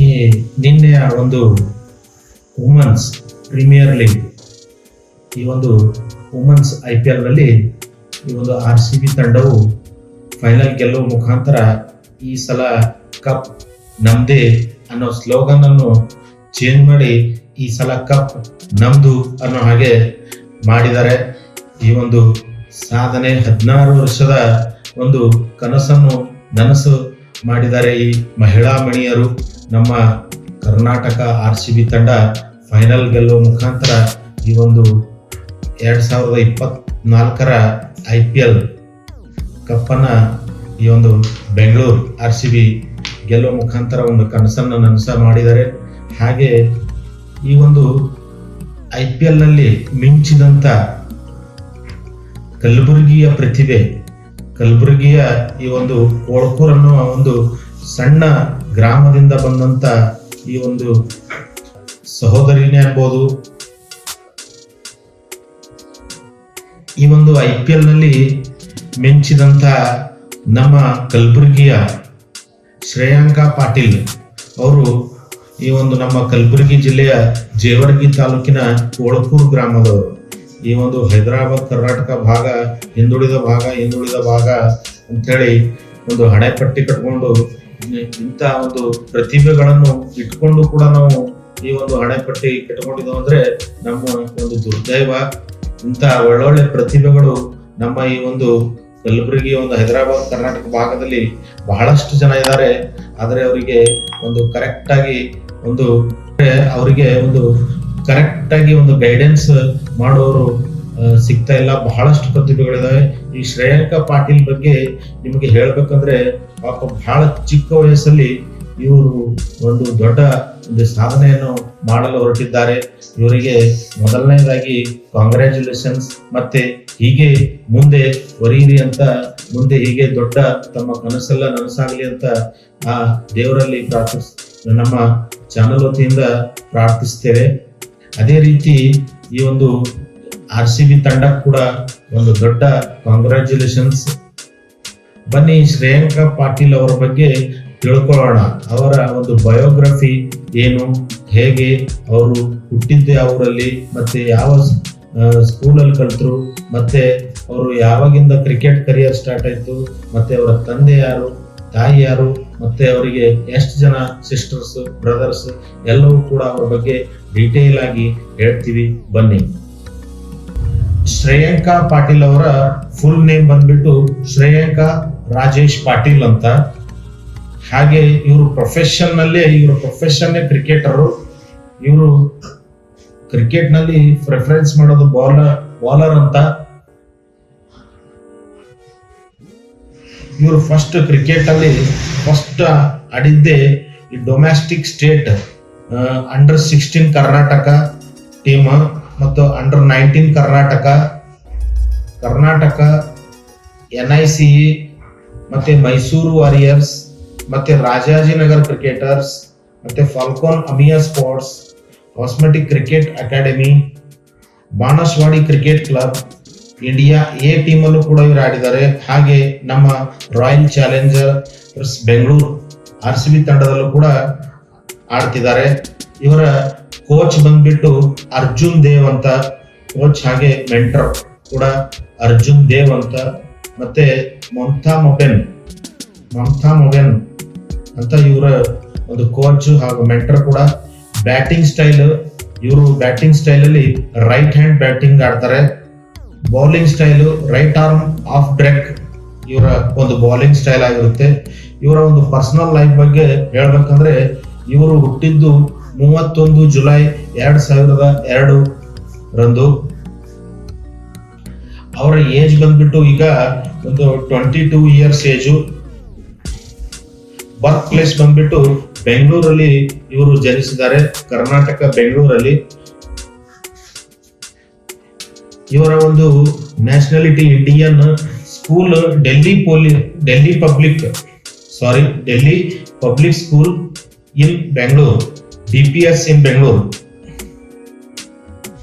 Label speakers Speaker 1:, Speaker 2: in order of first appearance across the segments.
Speaker 1: ಈ ನಿನ್ನೆಯ ಒಂದು ವುಮೆನ್ಸ್ ಪ್ರೀಮಿಯರ್ ಲೀಗ್, ಈ ಒಂದು ವುಮೆನ್ಸ್ IPL ನಲ್ಲಿ ಈ ಒಂದು RCB ತಂಡವು ಫೈನಲ್ ಗೆಲ್ಲುವ ಮುಖಾಂತರ ಈ ಸಲ ಕಪ್ ನಮ್ದೇ ಅನ್ನೋ ಸ್ಲೋಗನ್ ಅನ್ನು ಚೇಂಜ್ ಮಾಡಿ ಈ ಸಲ ಕಪ್ ನಮ್ದು ಅನ್ನೋ ಹಾಗೆ ಮಾಡಿದ್ದಾರೆ. ಈ ಒಂದು ಸಾಧನೆ 16 ವರ್ಷದ ಒಂದು ಕನಸನ್ನು ನನಸು ಮಾಡಿದ್ದಾರೆ ಈ ಮಹಿಳಾ ಮಣಿಯರು. ನಮ್ಮ ಕರ್ನಾಟಕ RCB ತಂಡ ಫೈನಲ್ ಗೆಲ್ಲುವ ಮುಖಾಂತರ ಈ ಒಂದು 2024ರ IPL ಕಪ್ಪನ್ನ ಈ ಒಂದು ಬೆಂಗಳೂರು RCB ಗೆಲ್ಲುವ ಮುಖಾಂತರ ಒಂದು ಕನಸನ್ನು ನನಸ ಮಾಡಿದ್ದಾರೆ. ಹಾಗೆ ಈ ಒಂದು IPL ನಲ್ಲಿ ಮಿಂಚಿದಂತ ಕಲಬುರಗಿಯ ಪ್ರತಿಭೆ, ಕಲಬುರಗಿಯ ಈ ಒಂದು ಕೊಳಕೂರ್ ಅನ್ನುವ ಒಂದು ಸಣ್ಣ ಗ್ರಾಮದಿಂದ ಬಂದಂತ ಈ ಒಂದು ಸಹೋದರಿನೇ ಅನ್ಬೋದು. ಈ ಒಂದು IPL ನಲ್ಲಿ ಮಿಂಚಿದಂತ ನಮ್ಮ ಕಲಬುರಗಿಯ ಶ್ರೇಯಾಂಕ ಪಾಟೀಲ್ ಅವರು ಈ ಒಂದು ನಮ್ಮ ಕಲಬುರಗಿ ಜಿಲ್ಲೆಯ ಜೇವರ್ಗಿ ತಾಲೂಕಿನ ಕೊಳಕೂರ್ ಗ್ರಾಮದವರು. ಈ ಒಂದು ಹೈದರಾಬಾದ್ ಕರ್ನಾಟಕ ಭಾಗ ಹಿಂದುಳಿದ ಭಾಗ ಅಂಥೇಳಿ ಒಂದು ಹಣೆಪಟ್ಟಿ ಕಟ್ಕೊಂಡು ಇಂಥ ಒಂದು ಪ್ರತಿಭೆಗಳನ್ನು ಇಟ್ಕೊಂಡು ಕೂಡ ನಾವು ಈ ಒಂದು ಹಣೆಪಟ್ಟಿ ಕಟ್ಕೊಂಡಿದ್ದೇವೆ ಅಂದ್ರೆ ನಮ್ಮ ಒಂದು ದುರ್ದೈವ. ಇಂಥ ಒಳ್ಳೊಳ್ಳೆ ಪ್ರತಿಭೆಗಳು ನಮ್ಮ ಈ ಒಂದು ಕಲಬುರಗಿ ಒಂದು ಹೈದರಾಬಾದ್ ಕರ್ನಾಟಕ ಭಾಗದಲ್ಲಿ ಬಹಳಷ್ಟು ಜನ ಇದ್ದಾರೆ. ಆದರೆ ಅವರಿಗೆ ಒಂದು ಕರೆಕ್ಟ್ ಆಗಿ ಒಂದು ಗೈಡೆನ್ಸ್ ಮಾಡೋರು ಸಿಗ್ತಾ ಇಲ್ಲ. ಬಹಳಷ್ಟು ಪ್ರತಿಭೆಗಳಿದಾವೆ. ಈ ಶ್ರೇಯಾಂಕ ಪಾಟೀಲ್ ಬಗ್ಗೆ ನಿಮಗೆ ಹೇಳ್ಬೇಕಂದ್ರೆ ಪಾಪ ಬಹಳ ಚಿಕ್ಕ ವಯಸ್ಸಲ್ಲಿ ಇವರು ಒಂದು ದೊಡ್ಡ ಒಂದು ಸಾಧನೆಯನ್ನು ಮಾಡಲು ಹೊರಟಿದ್ದಾರೆ. ಇವರಿಗೆ ಮೊದಲನೇದಾಗಿ ಕಾಂಗ್ರ್ಯಾಚುಲೇಷನ್ಸ್. ಮತ್ತೆ ಹೀಗೆ ಮುಂದೆ ಒರೀರಿ ಅಂತ, ಮುಂದೆ ಹೀಗೆ ದೊಡ್ಡ ತಮ್ಮ ಕನಸೆಲ್ಲ ನನಸಾಗಲಿ ಅಂತ ಆ ದೇವರಲ್ಲಿ ನಮ್ಮ ಚಾನಲ್ ವತಿಯಿಂದ ಪ್ರಾರ್ಥಿಸ್ತೇವೆ. ಅದೇ ರೀತಿ ಈ ಒಂದು RCB ತಂಡ ಕೂಡ ಒಂದು ದೊಡ್ಡ ಕಾಂಗ್ರ್ಯಾಚುಲೇಷನ್ಸ್. ಬನ್ನಿ ಶ್ರೇಯಾಂಕ ಪಾಟೀಲ್ ಅವರ ಬಗ್ಗೆ ತಿಳ್ಕೊಳ್ಳೋಣ. ಅವರ ಒಂದು ಬಯೋಗ್ರಫಿ ಏನು, ಹೇಗೆ ಅವರು ಹುಟ್ಟಿದ್ದೆ ಅವರಲ್ಲಿ, ಮತ್ತೆ ಯಾವ ಸ್ಕೂಲಲ್ಲಿ ಕಲ್ತರು, ಮತ್ತೆ ಅವರು ಯಾವಾಗಿಂದ ಕ್ರಿಕೆಟ್ ಕರಿಯರ್ ಸ್ಟಾರ್ಟ್ ಆಯ್ತು, ಮತ್ತೆ ಅವರ ತಂದೆ ಯಾರು, ತಾಯಿ ಯಾರು, ಮತ್ತೆ ಅವರಿಗೆ ಎಷ್ಟು ಜನ ಸಿಸ್ಟರ್ಸ್ ಬ್ರದರ್ಸ್ ಎಲ್ಲವೂ ಕೂಡ ಅವರ ಬಗ್ಗೆ ಡೀಟೇಲ್ ಆಗಿ ಹೇಳ್ತೀವಿ. ಬನ್ನಿ. ಶ್ರೇಯಾಂಕ ಪಾಟೀಲ್ ಅವರ ಫುಲ್ ನೇಮ್ ಬಂದ್ಬಿಟ್ಟು ಶ್ರೇಯಾಂಕ ರಾಜೇಶ್ ಪಾಟೀಲ್ ಅಂತ. ಹಾಗೆ ಇವರು ಪ್ರೊಫೆಷನ್ನೇ ಕ್ರಿಕೆಟರು. ಇವರು ಕ್ರಿಕೆಟ್ ನಲ್ಲಿ ಪ್ರಿಫರೆನ್ಸ್ ಮಾಡೋದು ಬೌಲರ್ ಅಂತ. ಇವರು ಕ್ರಿಕೆಟ್ ಅಲ್ಲಿ ಫಸ್ಟ್ ಆಡಿದ್ದೆ ಈ domestic state under 16 Karnataka team ಮತ್ತು ಅಂಡರ್ 19 ಕರ್ನಾಟಕ NICE ಮತ್ತೆ ಮೈಸೂರು ವಾರಿಯರ್ಸ್ ಮತ್ತೆ ರಾಜಾಜಿನಗರ್ ಕ್ರಿಕೆಟರ್ಸ್ ಮತ್ತೆ ಫಾಲ್ಕೋನ್ ಅಮಿಯಾ sports, cosmetic cricket academy, Banaswadi cricket club, India A team ಅಲ್ಲೂ ಕೂಡ ಇವರು ಆಡಿದ್ದಾರೆ. ಹಾಗೆ ನಮ್ಮ ರಾಯಲ್ ಚಾಲೆಂಜರ್ಸ್ ಬೆಂಗಳೂರು RCB ತಂಡದಲ್ಲೂ ಕೂಡ ಆಡ್ತಿದ್ದಾರೆ. ಇವರ ಕೋಚ್ ಬಂದ್ಬಿಟ್ಟು ಅರ್ಜುನ್ ದೇವ್ ಅಂತ ಕೋಚ್, ಹಾಗೆ ಮೆಂಟರ್ ಕೂಡ ಅರ್ಜುನ್ ದೇವ್ ಅಂತ. ಮತ್ತೆ ಮಮತಾ ಮೊಬೆನ್ ಅಂತ ಇವರ ಒಂದು ಕೋಚ್ ಹಾಗೂ ಮೆಂಟರ್ ಕೂಡ. ಬ್ಯಾಟಿಂಗ್ ಸ್ಟೈಲ್ ಅಲ್ಲಿ ರೈಟ್ ಹ್ಯಾಂಡ್ ಬ್ಯಾಟಿಂಗ್ ಆಡ್ತಾರೆ. Bowling style right arm off break ಇವರ ಒಂದು ಬೌಲಿಂಗ್ ಸ್ಟೈಲ್ ಆಗಿರುತ್ತೆ. ಇವರ ಒಂದು ಪರ್ಸನಲ್ ಲೈಫ್ ಬಗ್ಗೆ ಹೇಳ್ಬೇಕಂದ್ರೆ ಇವರು ಹುಟ್ಟಿದ್ದು 31 ಜುಲೈ 2002 ಅವರ ಏಜ್ ಬಂದ್ಬಿಟ್ಟು ಈಗ ಒಂದು 22 ಇಯರ್ಸ್ ಏಜು. ಬರ್ತ್ ಪ್ಲೇಸ್ ಬಂದ್ಬಿಟ್ಟು ಬೆಂಗಳೂರಲ್ಲಿ ಇವರು ಜನಿಸಿದ್ದಾರೆ, ಕರ್ನಾಟಕ ಬೆಂಗಳೂರಲ್ಲಿ. ಇವರ ಒಂದು nationality Indian. School Delhi public school in Bengaluru, DPS ಇನ್ ಬೆಂಗಳೂರು.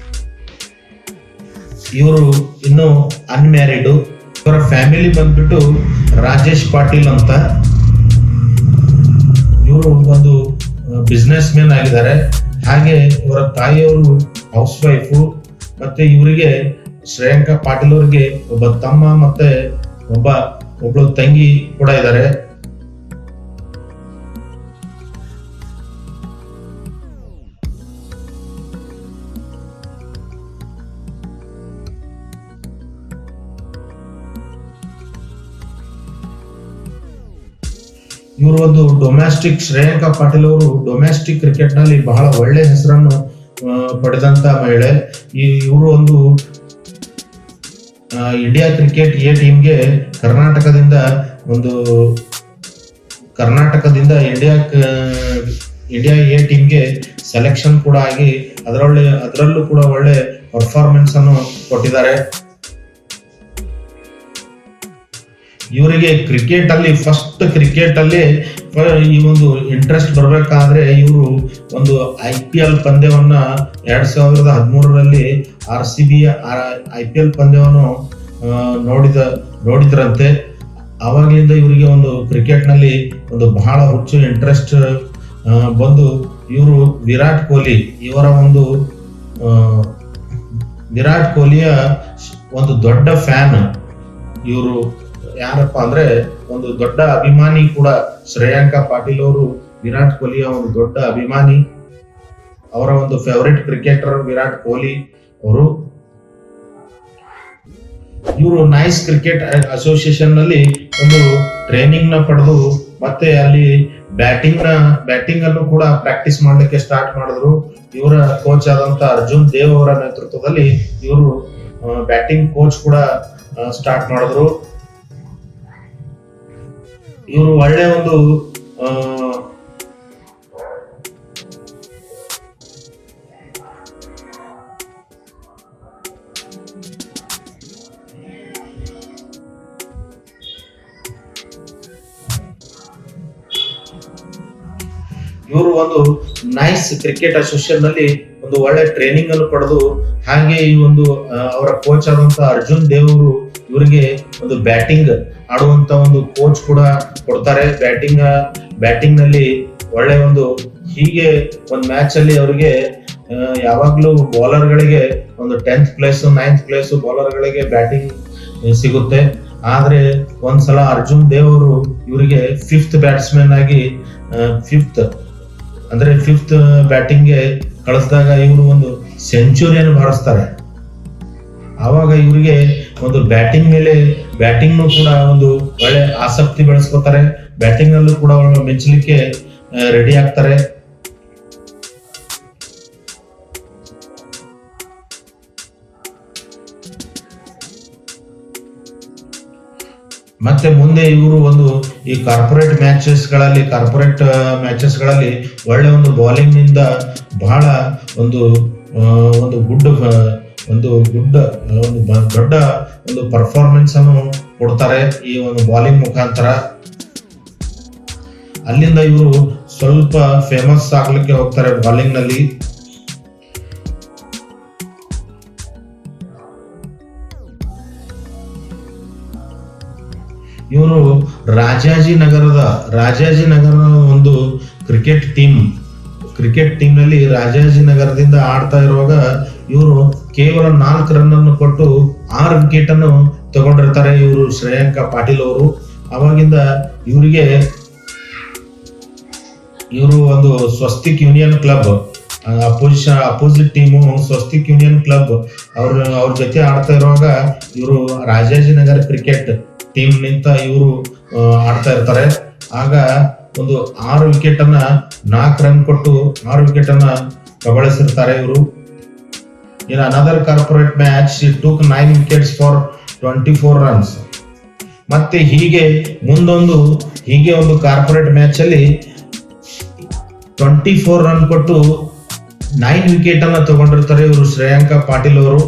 Speaker 1: ಇವರು ಇನ್ನು ಅನ್ಮ್ಯಾರಿಡ್. ಇವರ ಫ್ಯಾಮಿಲಿ ಬಂದ್ಬಿಟ್ಟು ರಾಜೇಶ್ ಪಾಟೀಲ್ ಅಂತ. ಇವರು ಒಂದು ಬಿಸ್ನೆಸ್ ಮ್ಯಾನ್ ಆಗಿದ್ದಾರೆ. ಹಾಗೆ ಇವರ ತಾಯಿಯವರು ಹೌಸ್ ವೈಫು. ಮತ್ತೆ ಇವರಿಗೆ ಶ್ರೇಯಾಂಕ ಪಾಟೀಲ್ ಅವರಿಗೆ ಒಬ್ಬ ತಮ್ಮ ಮತ್ತೆ ಒಬ್ಬಳು ತಂಗಿ ಕೂಡ ಇದ್ದಾರೆ. ಇವರು ಒಂದು ಡೊಮ್ಯಾಸ್ಟಿಕ್ ಶ್ರೇಯಾಂಕ ಪಾಟೀಲ್ ಅವರು ಡೊಮ್ಯಾಸ್ಟಿಕ್ ಕ್ರಿಕೆಟ್ ನಲ್ಲಿ ಬಹಳ ಒಳ್ಳೆ ಹೆಸರನ್ನು ಪಡೆದಂತ ಮಹಿಳೆ. ಇವರು ಒಂದು ಇಂಡಿಯಾ ಕ್ರಿಕೆಟ್ ಎ ಟೀಮ್ಗೆ ಕರ್ನಾಟಕದಿಂದ ಇಂಡಿಯಾ ಎ ಟೀಮ್ಗೆ ಸೆಲೆಕ್ಷನ್ ಕೂಡ ಆಗಿ ಅದರಲ್ಲೂ ಕೂಡ ಒಳ್ಳೆ ಪರ್ಫಾರ್ಮೆನ್ಸ್ ಅನ್ನು ಕೊಟ್ಟಿದ್ದಾರೆ. ಇವರಿಗೆ ಕ್ರಿಕೆಟ್ ಅಲ್ಲಿ ಈ ಒಂದು ಇಂಟ್ರೆಸ್ಟ್ ಬರ್ಬೇಕಾದ್ರೆ ಇವರು ಒಂದು IPL ಪಂದ್ಯವನ್ನ 2013ರಲ್ಲಿ RCB IPL ಪಂದ್ಯವನ್ನು ನೋಡಿದ್ರಂತೆ. ಆವಾಗಲಿಂದ ಇವರಿಗೆ ಒಂದು ಕ್ರಿಕೆಟ್ ನಲ್ಲಿ ಒಂದು ಬಹಳ ಹುಚ್ಚು ಇಂಟ್ರೆಸ್ಟ್ ಬಂದು ಇವರು ವಿರಾಟ್ ಕೊಹ್ಲಿಯ ಒಂದು ದೊಡ್ಡ ಫ್ಯಾನ್. ಇವರು ಯಾರಪ್ಪ ಅಂದ್ರೆ ಒಂದು ದೊಡ್ಡ ಅಭಿಮಾನಿ ಕೂಡ. ಶ್ರೇಯಾಂಕ ಪಾಟೀಲ್ ಅವರು ವಿರಾಟ್ ಕೊಹ್ಲಿಯ ಒಂದು ದೊಡ್ಡ ಅಭಿಮಾನಿ. ಅವರ ಒಂದು ಫೇವರಿಟ್ ಕ್ರಿಕೆಟರ್ ವಿರಾಟ್ ಕೊಹ್ಲಿ ಅವರು. ಇವರು ನೈಸ್ ಕ್ರಿಕೆಟ್ ಅಸೋಸಿಯೇಷನ್ ನಲ್ಲಿ ಒಂದು ಟ್ರೈನಿಂಗ್ ನ ಪಡೆದು ಮತ್ತೆ ಅಲ್ಲಿ ಬ್ಯಾಟಿಂಗ್ ಅನ್ನು ಕೂಡ ಪ್ರಾಕ್ಟೀಸ್ ಮಾಡ್ಲಿಕ್ಕೆ ಸ್ಟಾರ್ಟ್ ಮಾಡಿದ್ರು. ಇವರ ಕೋಚ್ ಆದಂತ ಅರ್ಜುನ್ ದೇವ್ ಅವರ ನೇತೃತ್ವದಲ್ಲಿ ಇವರು ಬ್ಯಾಟಿಂಗ್ ಕೋಚ್ ಕೂಡ ಸ್ಟಾರ್ಟ್ ಮಾಡಿದ್ರು. ಇವರು ಒಳ್ಳೆ ಒಂದು ನೈಸ್ ಕ್ರಿಕೆಟ್ ಅಸೋಸಿಯೇಷನ್ ನಲ್ಲಿ ಒಂದು ಒಳ್ಳೆ ಟ್ರೈನಿಂಗ್ ಅನ್ನು ಪಡೆದು ಹಾಗೆ ಈ ಒಂದು ಅವರ ಕೋಚ್ ಆದಂತ ಅರ್ಜುನ್ ದೇವ್ ಅವರು ಇವರಿಗೆ ಒಂದು ಬ್ಯಾಟಿಂಗ್ ಆಡುವಂತ ಒಂದು ಕೋಚ್ ಕೂಡ ಕೊಡ್ತಾರೆ. ಬ್ಯಾಟಿಂಗ್ ನಲ್ಲಿ ಒಳ್ಳೆ ಹೀಗೆ ಒಂದು ಮ್ಯಾಚ್ ಅಲ್ಲಿ ಅವರಿಗೆ ಯಾವಾಗ್ಲೂ ಬೌಲರ್ ಗಳಿಗೆ ಒಂದು 10th place 9th place bowler ಗಳಿಗೆ ಬ್ಯಾಟಿಂಗ್ ಸಿಗುತ್ತೆ. ಆದ್ರೆ ಒಂದ್ಸಲ ಅರ್ಜುನ್ ದೇವ್ ಅವರು ಇವರಿಗೆ 5th ಬ್ಯಾಟ್ಸ್ಮನ್ ಆಗಿ 5th ಬ್ಯಾಟಿಂಗ್ ಗೆ ಕಳಿಸಿದಾಗ ಇವರು ಒಂದು ಸೆಂಚುರಿಯನ್ನು ಬಾರಿಸ್ತಾರೆ. ಆವಾಗ ಇವರಿಗೆ ಒಂದು ಬ್ಯಾಟಿಂಗ್ ಕೂಡ ಒಂದು ಒಳ್ಳೆ ಆಸಕ್ತಿ ಬೆಳೆಸ್ಕೊತಾರೆ. ಬ್ಯಾಟಿಂಗ್ ನಲ್ಲೂ ಕೂಡ ಮೆಚ್ಚಲಿಕ್ಕೆ ರೆಡಿ ಆಗ್ತಾರೆ. ಮತ್ತೆ ಮುಂದೆ ಇವರು ಈ ಕಾರ್ಪೊರೇಟ್ ಮ್ಯಾಚಸ್ ಗಳಲ್ಲಿ ಒಳ್ಳೆ ಒಂದು ಬೌಲಿಂಗ್ ನಿಂದ ಬಹಳ ದೊಡ್ಡ ಒಂದು ಪರ್ಫಾರ್ಮೆನ್ಸ್ ಅನ್ನು ಕೊಡ್ತಾರೆ ಈ ಒಂದು ಬೌಲಿಂಗ್ ಮುಖಾಂತರ. ಅಲ್ಲಿಂದ ಇವರು ಸ್ವಲ್ಪ ಫೇಮಸ್ ಆಗ್ಲಿಕ್ಕೆ ಹೋಗ್ತಾರೆ ಬೌಲಿಂಗ್ ನಲ್ಲಿ. ಇವರು ರಾಜಾಜಿನಗರದ ಒಂದು ಕ್ರಿಕೆಟ್ ಟೀಮ್ ನಲ್ಲಿ ರಾಜಾಜಿನಗರದಿಂದ ಆಡ್ತಾ ಇರುವಾಗ ಇವರು ಕೇವಲ 4 ರನ್ ಅನ್ನು ಕೊಟ್ಟು 6 ವಿಕೆಟ್ ಅನ್ನು ತಗೊಂಡಿರ್ತಾರೆ ಇವರು ಶ್ರೇಯಾಂಕ ಪಾಟೀಲ್ ಅವರು. ಅವಾಗಿಂದ ಇವರು ಒಂದು Swastik union club opposite team Swastik union club ಅವ್ರ ಜೊತೆ ಆಡ್ತಾ ಇರುವಾಗ ಇವರು ರಾಜಾಜಿನಗರ ಕ್ರಿಕೆಟ್ ಟೀಮ್ ನಿಂತ ಇವರು ಆಡ್ತಾ ಇರ್ತಾರೆ. ಆಗ ಒಂದು 6 ವಿಕೆಟ್ ಅನ್ನ 4 ರನ್ ಕೊಟ್ಟು 6 ವಿಕೆಟ್ ಅನ್ನ ಕಬಳಿಸಿರ್ತಾರೆ ಇವರು. In another corporate match, he took 9 wickets for 24 runs. ಮತ್ತೆ ಹೀಗೆ ಒಂದು ಕಾರ್ಪೊರೇಟ್ ಮ್ಯಾಚ್ ಅಲ್ಲಿ 24 ರನ್ ಕೊಟ್ಟು 9 ವಿಕೆಟ್ ಅನ್ನ ತಗೊಂಡಿರ್ತಾರೆ ಇವರು ಶ್ರೇಯಾಂಕ ಪಾಟೀಲ್ ಅವರು.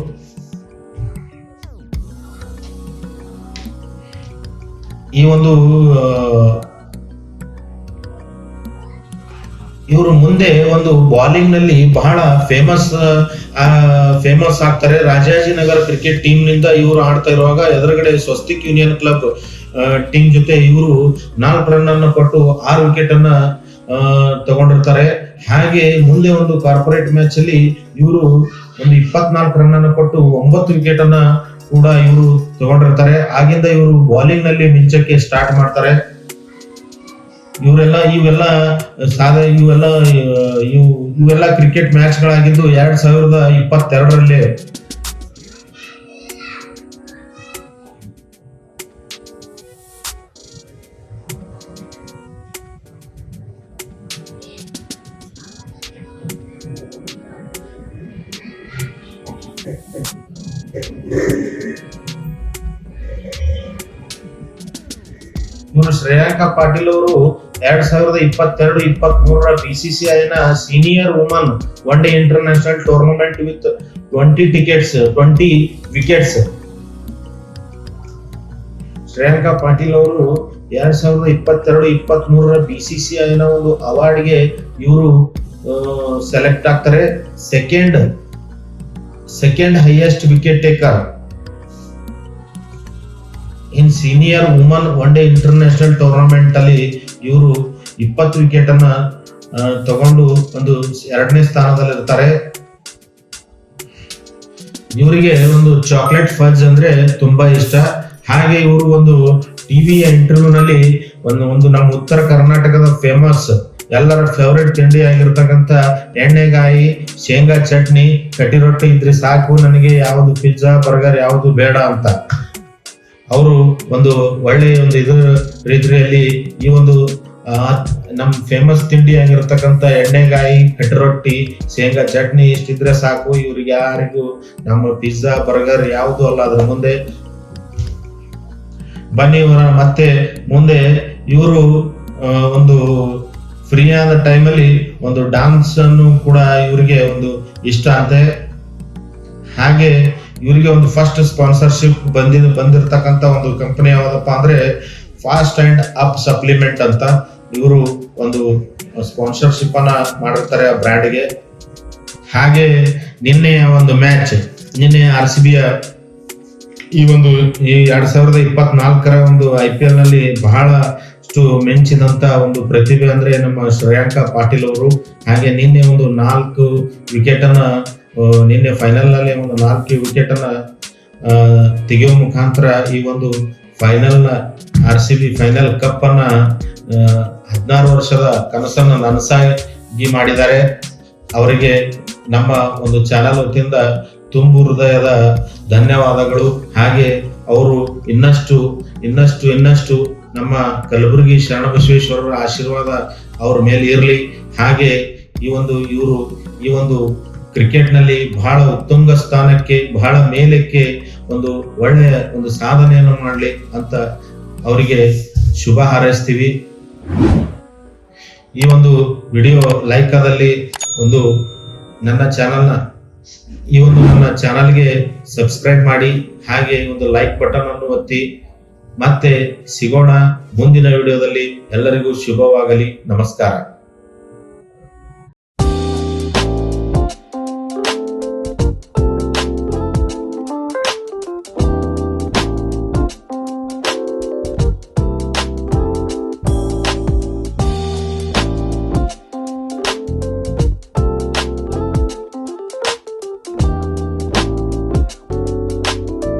Speaker 1: ಇವರು ಮುಂದೆ ಒಂದು ಬೌಲಿಂಗ್ ನಲ್ಲಿ ಬಹಳ ಫೇಮಸ್ ಆಗ್ತಾರೆ. ರಾಜಾಜಿನಗರ ಕ್ರಿಕೆಟ್ ಟೀಮ್ ನಿಂದ ಇವರು ಆಡ್ತಾ ಇರುವಾಗ ಎದುರುಗಡೆ ಸ್ವಸ್ತಿಕ್ ಯೂನಿಯನ್ ಕ್ಲಬ್ ಟೀಮ್ ಜೊತೆ ಇವರು 4 ರನ್ ಅನ್ನು ಕೊಟ್ಟು 6 ವಿಕೆಟ್ ಅನ್ನ ತಗೊಂಡಿರ್ತಾರೆ. ಹಾಗೆ ಮುಂದೆ ಒಂದು ಕಾರ್ಪೊರೇಟ್ ಮ್ಯಾಚ್ ಅಲ್ಲಿ ಇವರು ಒಂದು 24 ರನ್ ಅನ್ನು ಕೊಟ್ಟು 9 ವಿಕೆಟ್ ಅನ್ನ ಕೂಡ ಇವರು ತಗೊಂಡಿರ್ತಾರೆ. ಆಗಿಂದ ಇವರು ಬೌಲಿಂಗ್ ನಲ್ಲಿ ಮಿಂಚಕ್ಕೆ ಸ್ಟಾರ್ಟ್ ಮಾಡ್ತಾರೆ. ಇವೆಲ್ಲ ಕ್ರಿಕೆಟ್ ಮ್ಯಾಚ್ ಗಳಾಗಿದ್ದು 2022ರಲ್ಲಿ. ಇವರು ಶ್ರೇಯಾಂಕ ಪಾಟೀಲ್ ಅವರು 2022-23 BCCI ನ senior woman one day international tournament with 20 wickets. ಶ್ರೇಯಾಂಕ ಪಾಟೀಲ್ ಅವರು 2022-23 BCCI ನ ಒಂದು ಅವಾರ್ಡ್ಗೆ ಇವರು ಸೆಲೆಕ್ಟ್ ಆಗ್ತಾರೆ. Second highest wicket taker in senior woman one day international tournament ಅಲ್ಲಿ ಇವರು 20 ವಿಕೆಟ್ ಅನ್ನ ತಗೊಂಡು ಒಂದು 2ನೇ ಸ್ಥಾನದಲ್ಲಿರ್ತಾರೆ. ಇವರಿಗೆ ಒಂದು ಚಾಕ್ಲೇಟ್ ಫಜ್ ಅಂದ್ರೆ ತುಂಬಾ ಇಷ್ಟ. ಹಾಗೆ ಇವರು ಒಂದು ಟಿವಿಯ ಇಂಟರ್ವ್ಯೂ ನಲ್ಲಿ ಒಂದು ನಮ್ಮ ಉತ್ತರ ಕರ್ನಾಟಕದ ಫೇಮಸ್ ಎಲ್ಲರ ಫೇವರೇಟ್ ತಿಂಡಿ ಆಗಿರ್ತಕ್ಕಂಥ ಎಣ್ಣೆಗಾಯಿ, ಶೇಂಗಾ ಚಟ್ನಿ, ಕಟ್ಟಿ ರೊಟ್ಟಿ ಇದ್ರೆ ಸಾಕು, ನನಗೆ ಯಾವುದು ಪಿಜ್ಜಾ ಬರ್ಗರ್ ಯಾವುದು ಬೇಡ ಅಂತ ಅವರು ಒಂದು ಒಳ್ಳೆಯ ಒಂದು ರೀತಿಯಲ್ಲಿ ಈ ಒಂದು ನಮ್ ಫೇಮಸ್ ತಿಂಡಿ ಆಗಿರ್ತಕ್ಕಂಥ ಎಣ್ಣೆಗಾಯಿ, ಕಟ್ಟಿ ರೊಟ್ಟಿ, ಶೇಂಗಾ ಚಟ್ನಿ ಇಷ್ಟಿದ್ರೆ ಸಾಕು, ಇವ್ರಿಗೆ ಯಾರಿಗೂ ನಮ್ಮ ಪಿಜ್ಜಾ ಬರ್ಗರ್ ಯಾವುದು ಅಲ್ಲ ಅದ್ರ ಮುಂದೆ. ಬನ್ನಿ ಮತ್ತೆ ಮುಂದೆ ಇವರು ಒಂದು ಫ್ರೀ ಆದ ಟೈಮಲ್ಲಿ ಒಂದು ಡಾನ್ಸ್ ಅನ್ನು ಕೂಡ ಇವರಿಗೆ ಒಂದು ಇಷ್ಟ ಅಂತೆ. ಹಾಗೆ ಇವರಿಗೆ ಒಂದು ಫಸ್ಟ್ ಸ್ಪಾನ್ಸರ್ಶಿಪ್ ಬಂದಿರತಕ್ಕಂತ ಒಂದು ಕಂಪನಿ ಯಾವ್ದಪ್ಪ ಅಂದ್ರೆ ಫಾಸ್ಟ್ ಅಂಡ್ ಅಪ್ ಸಪ್ಲಿಮೆಂಟ್ ಅಂತ. ಇವರು ಒಂದು ಸ್ಪಾನ್ಸರ್ಶಿಪ್ ಅನ್ನ ಮಾಡಿರ್ತಾರೆ ಆ ಬ್ರ್ಯಾಂಡ್ಗೆ. ಹಾಗೆ ನಿನ್ನೆ ಒಂದು ಮ್ಯಾಚ್, ನಿನ್ನೆ RCB ಈ 2024 ಒಂದು IPL ನಲ್ಲಿ ಬಹಳಷ್ಟು ಮಿಂಚಿದಂತ ಒಂದು ಪ್ರತಿಭೆ ಅಂದ್ರೆ ನಮ್ಮ ಶ್ರೇಯಾಂಕ ಪಾಟೀಲ್ ಅವರು. ಹಾಗೆ ನಿನ್ನೆ ಒಂದು 4 ವಿಕೆಟ್ ಅನ್ನ ನಿನ್ನೆ ಫೈನಲ್ ನಲ್ಲಿ ಒಂದು 4 ವಿಕೆಟ್ ಅನ್ನ ತೆಗೆಯುವ ಮುಖಾಂತರ ಈ ಒಂದು ಫೈನಲ್ RCB ಫೈನಲ್ ಕಪ್ ಅನ್ನ 16 ವರ್ಷದ ಕನಸನ್ನ ನನಸಾಗಿ ಮಾಡಿದ್ದಾರೆ. ಅವರಿಗೆ ನಮ್ಮ ಒಂದು ಚಾನಲ್ ವತಿಯಿಂದ ತುಂಬು ಹೃದಯದ ಧನ್ಯವಾದಗಳು. ಹಾಗೆ ಅವರು ಇನ್ನಷ್ಟು ನಮ್ಮ ಕಲಬುರಗಿ ಶರಣಬಸವೇಶ್ವರರ ಆಶೀರ್ವಾದ ಅವ್ರ ಮೇಲೆ ಇರಲಿ. ಹಾಗೆ ಇವರು ಈ ಒಂದು ಕ್ರಿಕೆಟ್ ನಲ್ಲಿ ಬಹಳ ಉತ್ತುಂಗ ಸ್ಥಾನಕ್ಕೆ, ಬಹಳ ಮೇಲಕ್ಕೆ ಒಂದು ಒಳ್ಳೆಯ ಒಂದು ಸಾಧನೆಯನ್ನು ಮಾಡಲಿ ಅಂತ ಅವರಿಗೆ ಶುಭ ಹಾರೈಸ್ತೀವಿ. ಈ ಒಂದು ವಿಡಿಯೋ ಲೈಕ್ ಆದಲ್ಲಿ ನನ್ನ ಚಾನಲ್ಗೆ ಸಬ್ಸ್ಕ್ರೈಬ್ ಮಾಡಿ, ಹಾಗೆ ಒಂದು ಲೈಕ್ ಬಟನ್ ಅನ್ನು ಒತ್ತಿ. ಮತ್ತೆ ಸಿಗೋಣ ಮುಂದಿನ ವಿಡಿಯೋದಲ್ಲಿ. ಎಲ್ಲರಿಗೂ ಶುಭವಾಗಲಿ. ನಮಸ್ಕಾರ.